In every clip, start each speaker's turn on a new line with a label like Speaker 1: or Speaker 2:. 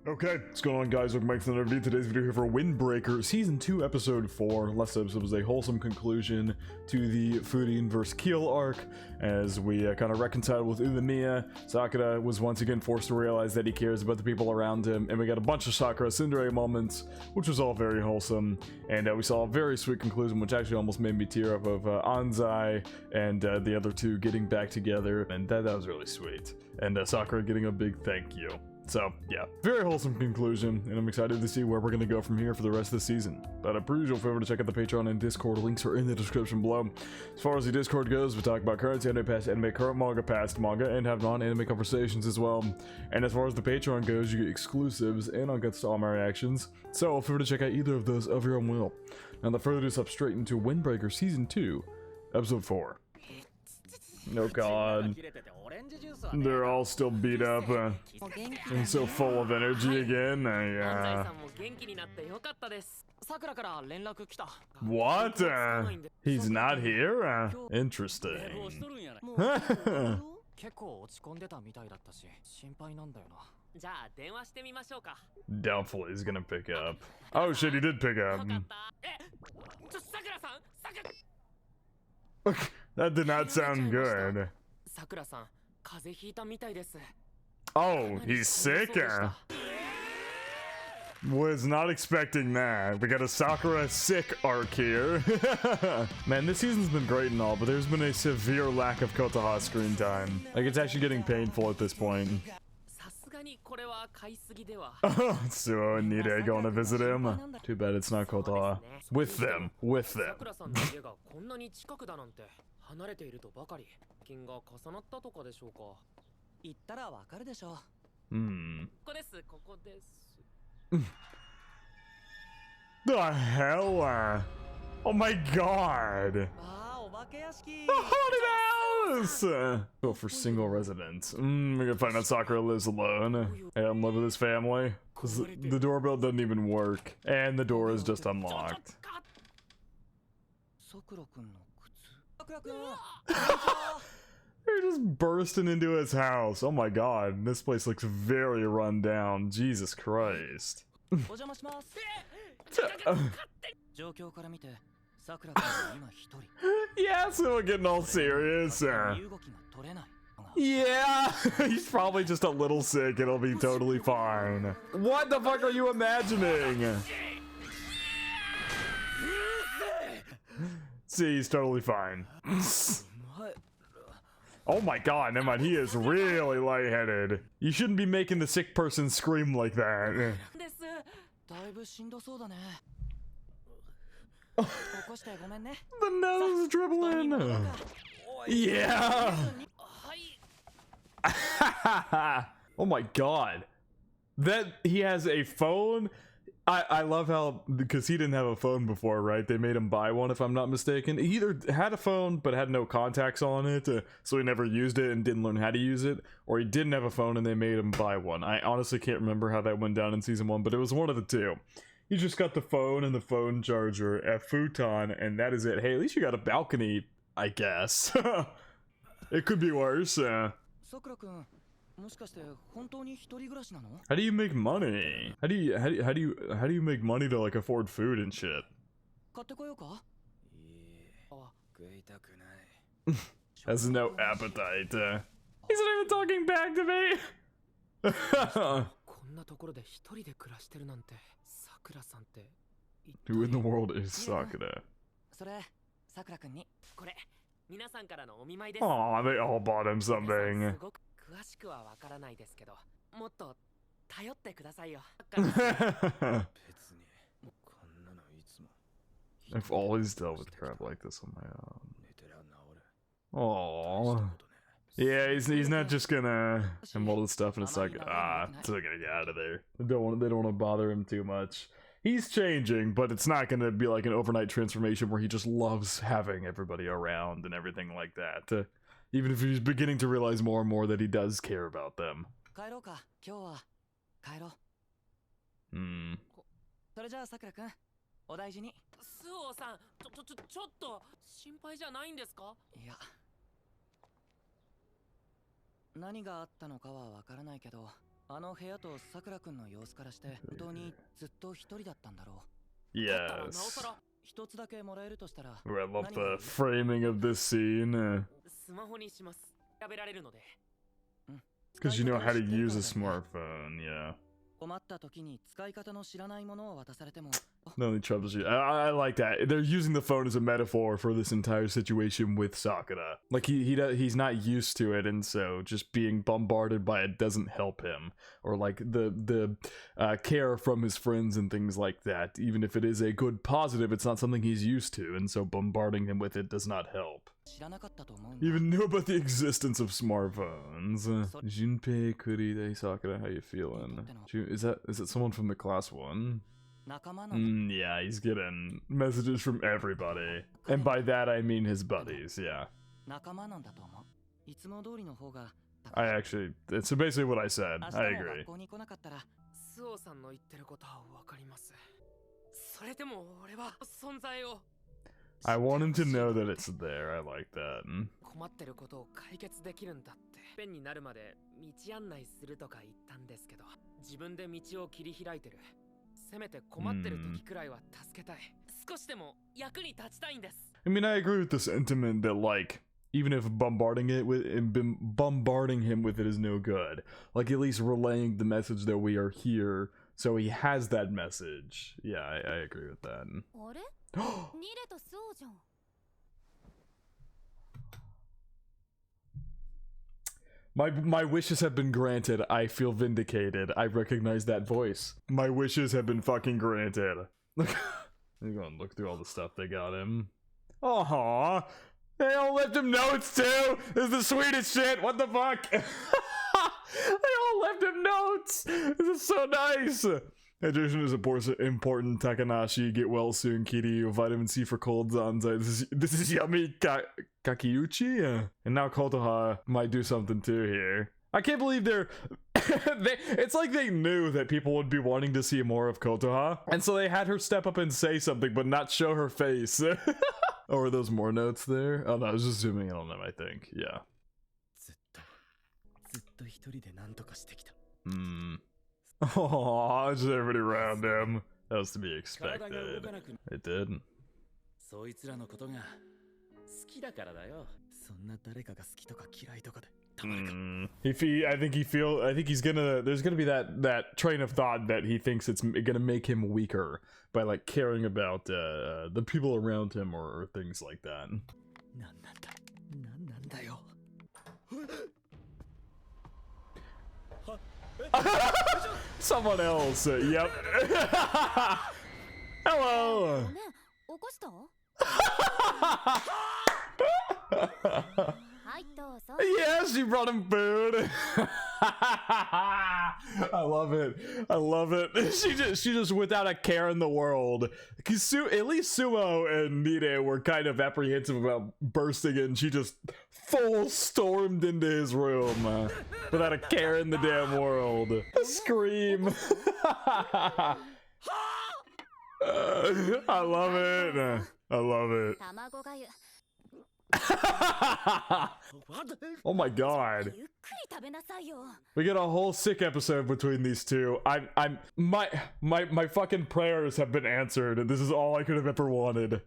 Speaker 1: Okay, what's going on, guys? Welcome back to another video. Today's video here for Windbreaker Season 2, Episode 4. Last episode was a wholesome conclusion to the Fudin vs. Keel arc, as we kind of reconciled with Uzumaki. Sakura was once again forced to realize that he cares about the people around him, and we got a bunch of Sakura Tsundere moments, which was all very wholesome, and we saw a very sweet conclusion, which actually almost made me tear up, of Anzai and the other two getting back together, and that was really sweet, and Sakura getting a big thank you. So, yeah, very wholesome conclusion, and I'm excited to see where we're going to go from here for the rest of the season. But per usual, feel free to check out the Patreon and Discord. Links are in the description below. As far as the Discord goes, we talk about current anime, past anime, current manga, past manga, and have non-anime conversations as well. And as far as the Patreon goes, you get exclusives and uncuts to all my reactions. So, feel free to check out either of those of your own will. Now, without further ado, let's hop straight into Windbreaker Season 2, Episode 4. Oh god. They're all still beat up and so full of energy again. What? He's not here? Interesting. Doubtful he's gonna pick up. Oh shit, he did pick up. That did not sound good. Oh, he's sick? Was not expecting that. We got a Sakura sick arc here. Man, this season's been great and all, but there's been a severe lack of Kotoha screen time. Like, it's actually getting painful at this point. Suo and Nide going to visit him. Too bad it's not Kotoha. With them. With them. The hell? Oh my god! A haunted house! Go for single residence. We're gonna find out Sakura lives alone. Hey, I'm in love with his family. The doorbell doesn't even work. And the door is just unlocked. They're just bursting into his house. Oh my god, this place looks very run down. Jesus Christ. Yeah, so we're getting all serious. Yeah, he's probably just a little sick. It'll be totally fine. What the fuck are you imagining? See, he's totally fine. Oh my god, never mind. He is really lightheaded. You shouldn't be making the sick person scream like that. The nose dribbling. Yeah. Oh my god. That he has a phone. I love how, because he didn't have a phone before, right? They made him buy one, if I'm not mistaken. He either had a phone but had no contacts on it, so he never used it and didn't learn how to use it, or he didn't have a phone and they made him buy one. I honestly can't remember how that went down in season 1, but it was one of the two. You just got the phone and the phone charger at Futon, and that is it. Hey, at least you got a balcony, I guess. It could be worse. How do you make money? How do you make money to like afford food and shit? Has no appetite. He's not even talking back to me. Who in the world is Sakura? Aw, they all bought him something. I've always dealt with crap like this on my own. Aww. Yeah, he's not just gonna all this stuff, and it's like, still gonna get out of there. They don't want to bother him too much. He's changing, but it's not gonna be like an overnight transformation where he just loves having everybody around and everything like that. Even if he's beginning to realize more and more that he does care about them.
Speaker 2: あの部屋とさくらくんの様子からして本当にずっと一人だったんだろう。
Speaker 1: Yes.
Speaker 2: 一つだけもらえるとしたら
Speaker 1: I love the framing of this scene.
Speaker 3: スマホにします。調べられるので。
Speaker 1: Because you know how to use a smartphone, yeah.
Speaker 2: 困った時に使い方の知らないものを渡されても
Speaker 1: No only troubleshoot. I like that. They're using the phone as a metaphor for this entire situation with Sakura. Like he's not used to it, and so just being bombarded by it doesn't help him. Or like the care from his friends and things like that. Even if it is a good positive, it's not something he's used to, and so bombarding him with it does not help. Even knew about the existence of smartphones. Junpei, Kuride, Sakura, how you feeling? Is it someone from the class 1? Yeah, he's getting messages from everybody. And by that I mean his buddies, yeah. So basically what I said. I agree. I want him to know that it's there. I like that.
Speaker 3: 困ってることを解決できるんだって。ペンになるまで道案内するとか言ったんですけど、自分で道を切り開いてる。せめて困ってる時くらいは助けたい。少しでも役に立ちたいんです。
Speaker 1: I mean, I agree with the sentiment that like even if bombarding him with it is no good, like at least relaying the message that we are here, so he has that message. Yeah, I agree with that. My wishes have been granted. I feel vindicated. I recognize that voice. My wishes have been fucking granted. Look, you're gonna look through all the stuff they got him. Aww. They all left him notes too. This is the sweetest shit. What the fuck? They all left him notes. This is so nice. Hydration is important. Takanashi, get well soon. Kiryu, vitamin C for cold Zanzai. This is yummy. Kakiuchi? And now Kotoha might do something too here. I can't believe it's like they knew that people would be wanting to see more of Kotoha. And so they had her step up and say something, but not show her face. Oh, are those more notes there? Oh no, I was just zooming in on them, I think. Yeah. Oh, just everybody around him. That was to be expected. It did. There's gonna be that train of thought that he thinks it's gonna make him weaker by like caring about the people around him or things like that. Someone else. Yep. Hello. Yes, she brought him food. I love it. I love it. She just without a care in the world. Cause at least Sumo and Nide were kind of apprehensive about bursting in. She just full stormed into his room without a care in the damn world. A scream. I love it. I love it. Oh my god. We get a whole sick episode between these two. My fucking prayers have been answered, and this is all I could have ever wanted.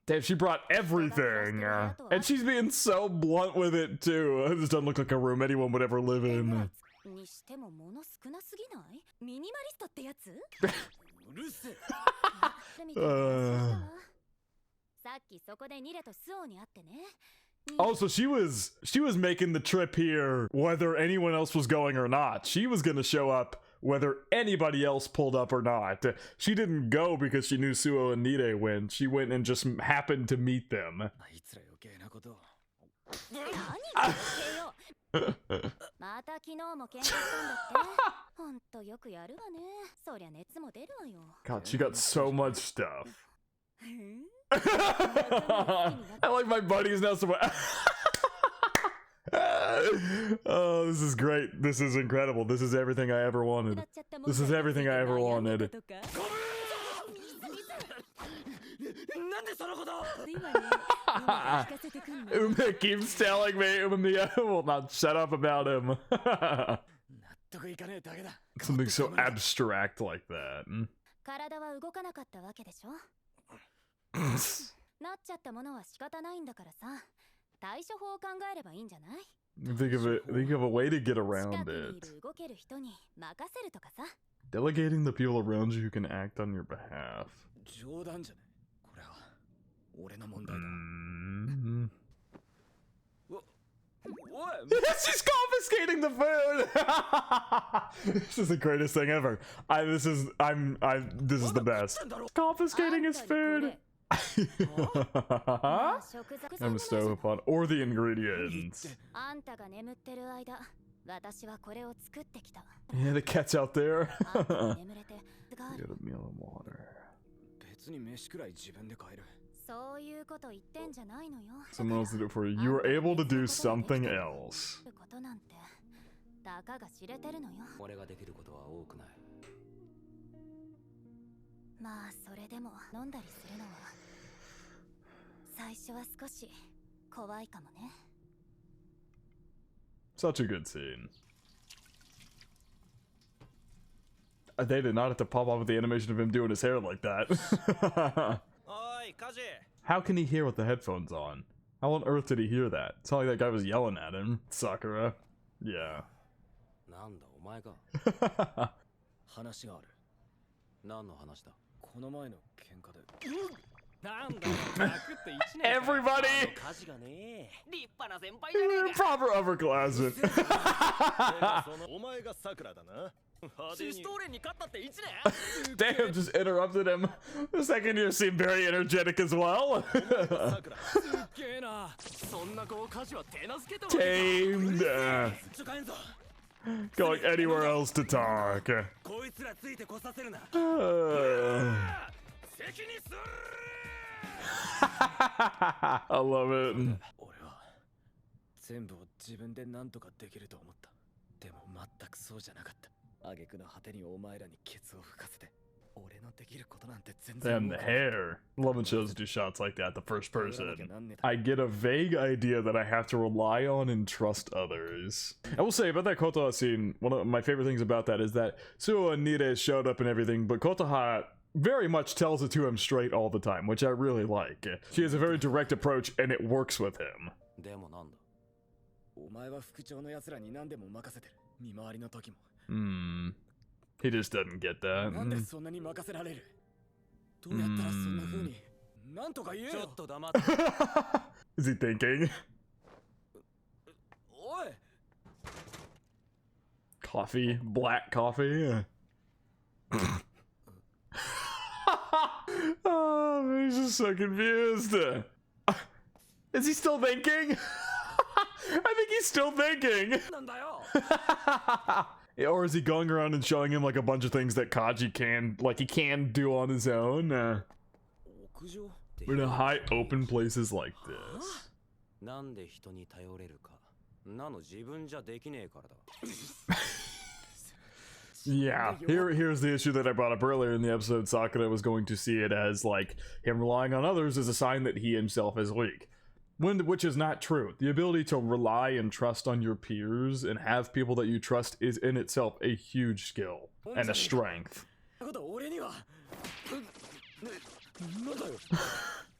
Speaker 1: Damn, she brought everything. And she's being so blunt with it too. This doesn't look like a room anyone would ever live in. Oh, so she was making the trip here whether anyone else was going or not. She was gonna show up whether anybody else pulled up or not. She didn't go because she knew Suo and Nide went. She went and just happened to meet them. God, she got so much stuff. I like my buddies now so much. Oh, this is great. This is incredible. This is everything I ever wanted. This is everything I ever wanted. Ume keeps telling me Ume will not shut up about him. Something so abstract like that.
Speaker 4: 体は動かなかったわけでしょ。なっちゃったものは仕方ないんだからさ。対処法を考えればいいんじゃない？
Speaker 1: Think of a way to get around
Speaker 4: 近くにい
Speaker 1: it.
Speaker 4: る動ける人に任せるとかさ。
Speaker 1: Delegating the people around you who can act on your behalf.
Speaker 5: 冗談じゃね。これは俺の問題だ。
Speaker 1: Mm.
Speaker 5: おい、
Speaker 1: She's confiscating the food. This is the greatest thing ever. This is the best. Confiscating his food. I'm stove upon or the ingredients.
Speaker 4: あんたが眠ってる間、私はこれを作ってきた。
Speaker 1: Yeah, the cat's out there.
Speaker 4: あんたが眠れて、
Speaker 1: Get a meal and water.
Speaker 5: 別に飯くらい自分で買える。
Speaker 4: そういうこと言ってんじゃないのよ。
Speaker 1: Someone else did it for you. You were able to do something else.
Speaker 4: ことなんて、たかが知れてるのよ。
Speaker 2: 俺ができることは多くない。
Speaker 4: まあそれでも飲んだりするのは最初は少し怖いかもね。
Speaker 1: Such a good scene. They did not have to pop off with the animation of him doing his hair like that. How can he hear with the headphones on? How on earth did he hear that? It's not like that guy was yelling at him. Sakura. Yeah.
Speaker 2: なんだお前か。
Speaker 5: 話がある。
Speaker 2: 何の話だ。
Speaker 5: この前の喧嘩で。
Speaker 3: なんだよ、楽って1年。
Speaker 1: Everybody!
Speaker 3: 火事がね。立派な先輩じゃねえか。
Speaker 1: Proper upperclassmen.
Speaker 5: お前がさくらだな。
Speaker 3: シストーレンに勝ったって1年。
Speaker 1: Damn, just interrupted him. The second year seemed very energetic as well.
Speaker 3: すっげえな。そんな子を火事は手なずけたわけか。
Speaker 1: Tamed.
Speaker 3: 使えんぞ。
Speaker 1: Going anywhere else to talk.
Speaker 3: こいつらついてこさせるな。
Speaker 1: Uh.
Speaker 3: 責任する。
Speaker 1: I love it.
Speaker 5: 俺は全部を自分で何とかできると思った。でも全くそうじゃなかった。挙句の果てにお前らにケツを吹かせて。俺のできることなんて全然。
Speaker 1: Damn, the hair. Love when shows do shots like that, the first person. I get a vague idea that I have to rely on and trust others. I will say about that Kotoha scene, one of my favorite things about that is that Suo and Nire showed up and everything, but Kotoha very much tells it to him straight all the time, which I really like. She has a very direct approach and it works with him.
Speaker 2: でもなんだ。
Speaker 5: お前は副長の奴らに何でも任せてる。見回りの時も。
Speaker 1: He just doesn't get that.
Speaker 5: なんでそんなに任せられる？どうやったらそんな風に。なんとか言えよ。
Speaker 3: ちょっと黙って。
Speaker 1: Is he thinking?
Speaker 5: おい。
Speaker 1: Coffee, black coffee. Oh, he's just so confused. Is he still thinking? I think he's still thinking.
Speaker 3: なんだよ。
Speaker 1: Or is he going around and showing him like a bunch of things that Kaji he can do on his own?
Speaker 5: 屋上。
Speaker 1: We're in a high open places like this.
Speaker 2: なんで人に頼れるか。なの自分じゃできねえからだ。
Speaker 1: Yeah, here's the issue that I brought up earlier in the episode. Sakura was going to see it as like him relying on others is a sign that he himself is weak. Which is not true. The ability to rely and trust on your peers and have people that you trust is in itself a huge skill and a strength.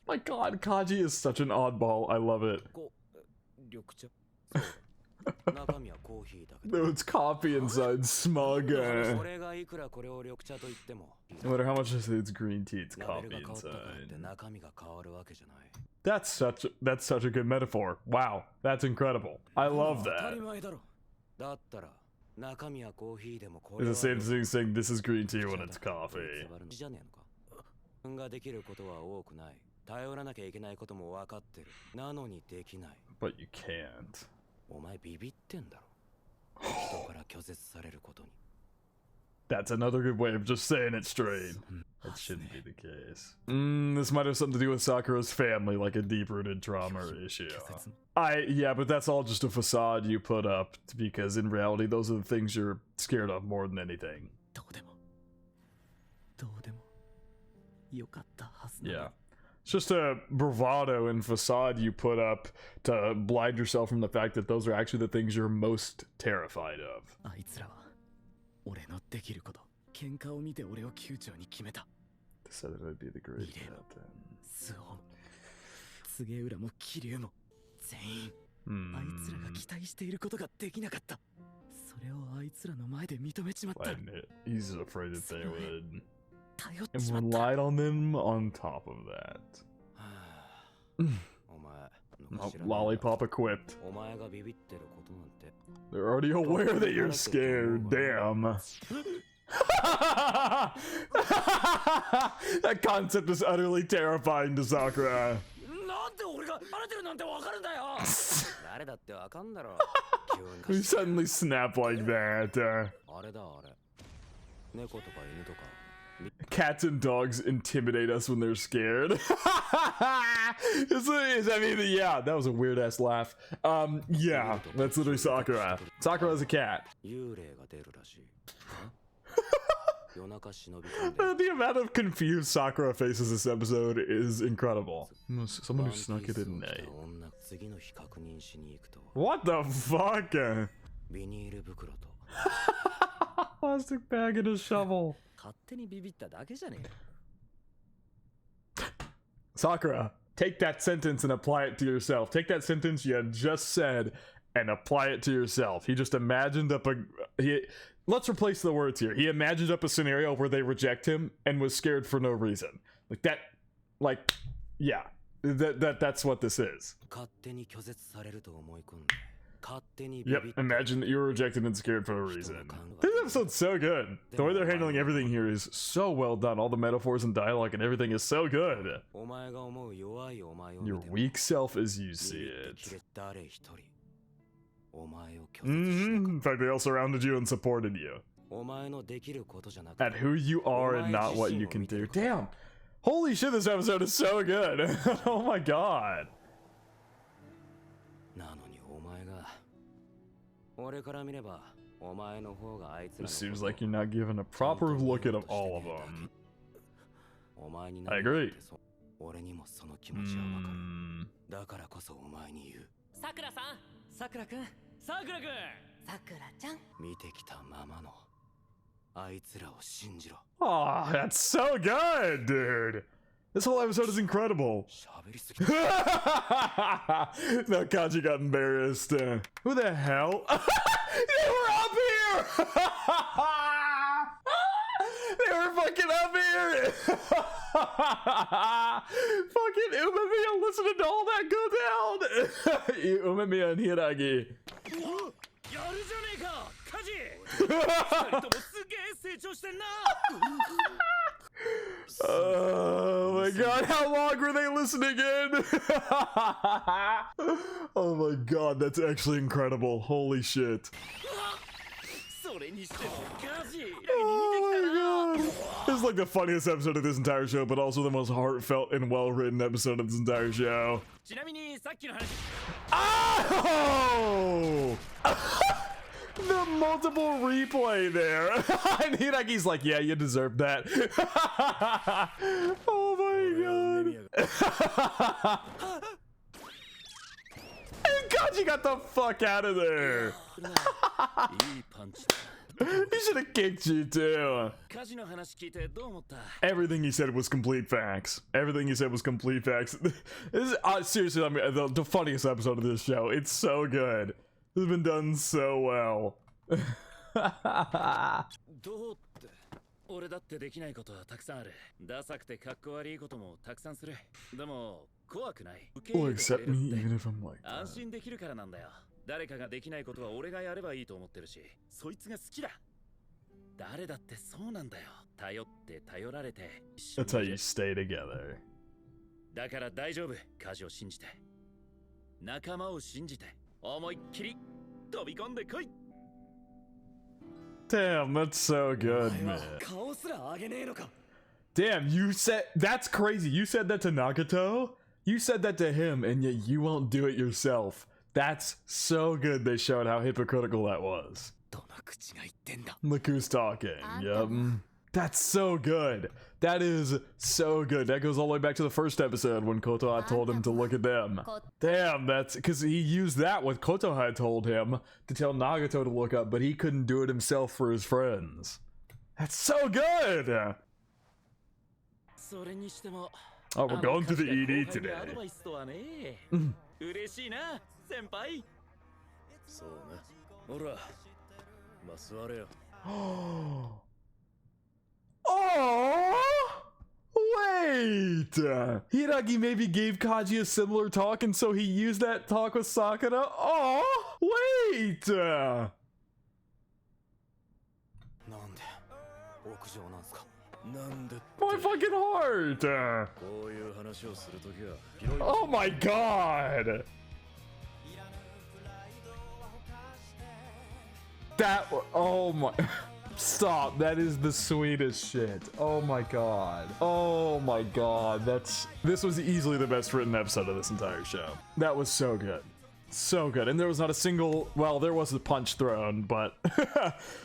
Speaker 1: My god, Kaji is such an oddball. I love it. No, it's coffee inside. Smug. No matter how much it's green tea, it's coffee inside. That's such a good metaphor. Wow, that's incredible. I love that. It's the same thing saying this is green tea when it's coffee. But you can't. That's another good way of just saying it straight. That shouldn't be the case. This might have something to do with Sakura's family, like a deep-rooted trauma or issue. Yeah, but that's all just a facade you put up, because in reality, those are the things you're scared of more than anything. Yeah. It's just a bravado and facade you put up to blind yourself from the fact that those are actually the things you're most terrified of.
Speaker 5: 俺のできること、喧嘩を見て俺を級長に決めた。
Speaker 1: Decided I'd be the great captain.
Speaker 5: スオン、告浦も桐生も全員、あいつらが期待していることができなかった。それをあいつらの前で認めちまった。
Speaker 1: He's afraid that they would
Speaker 5: 頼っ
Speaker 1: and
Speaker 5: ちまった。
Speaker 1: relied on them on top of that.
Speaker 2: お前
Speaker 1: Oh, lollipop equipped.
Speaker 2: お前がビビってることなんて
Speaker 1: They're already aware that you're scared. Damn. That concept is utterly terrifying to Sakura.
Speaker 5: なんで俺がバレてるなんてわかるんだよ。
Speaker 2: 誰だってわかんだろ
Speaker 1: You suddenly snap like that.
Speaker 2: あれだあれ猫とか犬とか
Speaker 1: Cats and dogs intimidate us when they're scared. I mean, yeah, that was a weird ass laugh. Yeah, that's literally Sakura. Sakura is a cat.
Speaker 2: 幽霊が出るらしい夜中忍び込んで
Speaker 1: The amount of confused Sakura faces this episode is incredible. Someone who snuck it in night.
Speaker 2: 女次の日確認しに行くと
Speaker 1: What the fuck?
Speaker 2: ビニール袋と
Speaker 1: Plastic bag and a shovel.
Speaker 5: 勝手にビビっただけじゃねえ。
Speaker 1: Sakura, take that sentence and apply it to yourself. Take that sentence you had just said and apply it to yourself. He just imagined up let's replace the words here. He imagined up a scenario where they reject him and was scared for no reason. Yeah. That's what this is.
Speaker 2: 勝手に拒絶されると思い込んで勝手にビビ
Speaker 1: Yep,
Speaker 2: って
Speaker 1: imagine that you were rejected and scared for no reason. This episode's so good. The way they're handling everything here is so well done. All the metaphors and dialogue and everything is so good.
Speaker 2: お前が思う弱いお前を見
Speaker 1: Your
Speaker 2: ても
Speaker 1: weak self as you
Speaker 2: ビ
Speaker 1: see
Speaker 2: ビって
Speaker 1: it.
Speaker 2: 切れ誰一人お前を拒絶しなかっ
Speaker 1: In fact, they all surrounded you and supported you.
Speaker 2: たお前のできることじゃなくて
Speaker 1: At who you are and not what you can do. Damn! Holy shit, this episode is so good! Oh my god.
Speaker 2: なのにお前が俺から見ればお前の方があいつら
Speaker 1: It
Speaker 2: の
Speaker 1: seems like you're not given a proper look at all of them.
Speaker 2: お前に
Speaker 1: I agree.
Speaker 2: 俺にもその気持ちはわかるだからこそお前に言う
Speaker 3: さくらさん、さくらくん、さくらくん。
Speaker 4: さくらちゃん
Speaker 2: 見てきたままのあいつらを信じろ
Speaker 1: Oh, that's so good, dude! This whole episode is incredible.
Speaker 2: 喋りすぎ
Speaker 1: No, Kaji got embarrassed. Who the hell? They were up here! They were fucking up here! Fucking Umemiya listening to all that go down! Umemiya and Hiragi.
Speaker 3: やるじゃねえか、カジ。二人ともすげえ成長してんな。
Speaker 1: Oh my god, how long were they listening in? Oh my god, that's actually incredible. Holy shit.
Speaker 3: それにしてもカジ。
Speaker 1: Oh my god. This is like the funniest episode of this entire show, but also the most heartfelt and well-written episode of this entire show.
Speaker 3: ちなみにさっきの話。
Speaker 1: Oh! The multiple replay there. And Hiragi's like, yeah, you deserve that. Oh my god. And Kaji got the fuck out of there.
Speaker 3: いいパンチだ。
Speaker 1: He should have kicked you too.
Speaker 3: カジの話聞いてどう思った？
Speaker 1: Everything he said was complete facts. Everything he said was complete facts. This is seriously, I mean, the funniest episode of this show. It's so good. This has been done so well.
Speaker 3: どうって俺だってできないことはたくさんある。ダサくてかっこ悪いこともたくさんする。でも怖くない。受け
Speaker 1: Will
Speaker 3: 入れてく
Speaker 1: accept
Speaker 3: れる
Speaker 1: me
Speaker 3: って
Speaker 1: even if I'm like
Speaker 3: 安
Speaker 1: that.
Speaker 3: 心できるからなんだよ。誰かができないことは俺がやればいいと思ってるし、そいつが好きだ。誰だってそうなんだよ。頼って頼られて。
Speaker 1: That's how you stay together.
Speaker 3: だから大丈夫。家事を信じて。仲間を信じて。思いっきり飛び込んでこい。
Speaker 1: Damn, that's so good, man.
Speaker 5: 顔すらあげねえのか。
Speaker 1: Damn, you said that's crazy. You said that to Nagato? You said that to him, and yet you won't do it yourself. That's so good. They showed how hypocritical that was.
Speaker 5: どの口が言ってんだ。
Speaker 1: Look who's talking. Yep. That's so good. That is so good. That goes all the way back to the first episode when Kotoha told him to look at them. Damn, that's because he used that what Kotoha told him to tell Nagato to look up, but he couldn't do it himself for his friends. That's so good. Oh, we're going to the ED today.
Speaker 5: 嬉しいな、先輩。そうね。ほら、まあ座れよ。
Speaker 1: Oh, wait! Hiragi maybe gave Kaji a similar talk, and so he used that talk with Sakura? Oh, wait! My fucking heart! Oh my god! That, oh my... Stop, that is the sweetest shit. Oh my god. Oh my god, this was easily the best written episode of this entire show. That was so good. So good. And there was not a single, well, there was a punch thrown, but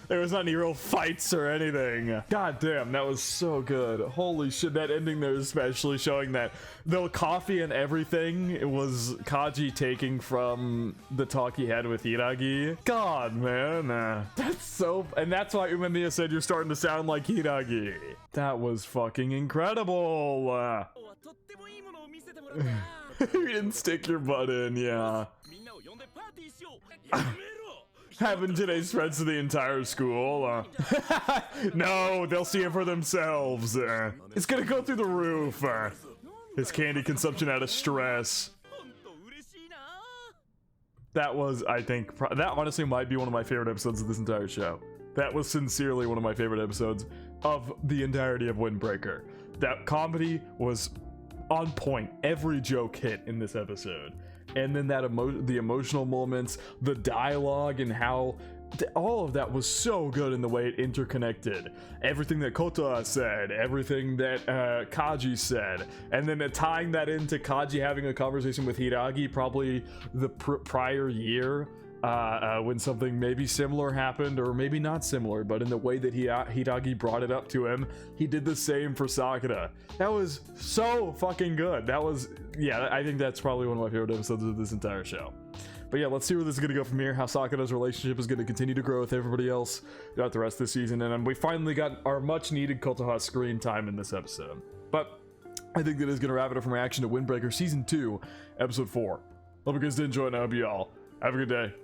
Speaker 1: there was not any real fights or anything. God damn, that was so good. Holy shit, that ending there especially showing that the coffee and everything, it was Kaji taking from the talk he had with Hiragi. God, man. That's so, and that's why Umemiya said you're starting to sound like Hiragi. That was fucking incredible. You didn't stick your butt in, yeah. Having today's spreads to the entire school. No, they'll see it for themselves. It's gonna go through the roof. His candy consumption out of stress. That was, I think, that honestly might be one of my favorite episodes of this entire show. That was sincerely one of my favorite episodes of the entirety of Windbreaker. That comedy was on point. Every joke hit in this episode. And then that the emotional moments, the dialogue, and how all of that was so good in the way it interconnected. Everything that Kotoha said, everything that Kaji said, and then tying that into Kaji having a conversation with Hiragi probably the prior year when something maybe similar happened, or maybe not similar, but in the way that Hiragi brought it up to him, he did the same for Sakura. That was so fucking good. That was, yeah, I think that's probably one of my favorite episodes of this entire show. But yeah, let's see where this is going to go from here, how Sakura's relationship is going to continue to grow with everybody else throughout the rest of the season, and we finally got our much needed Kotoha screen time in this episode. But I think that is going to wrap it up from reaction to Windbreaker Season 2, Episode 4. Hope you guys did enjoy, and I hope you all have a good day.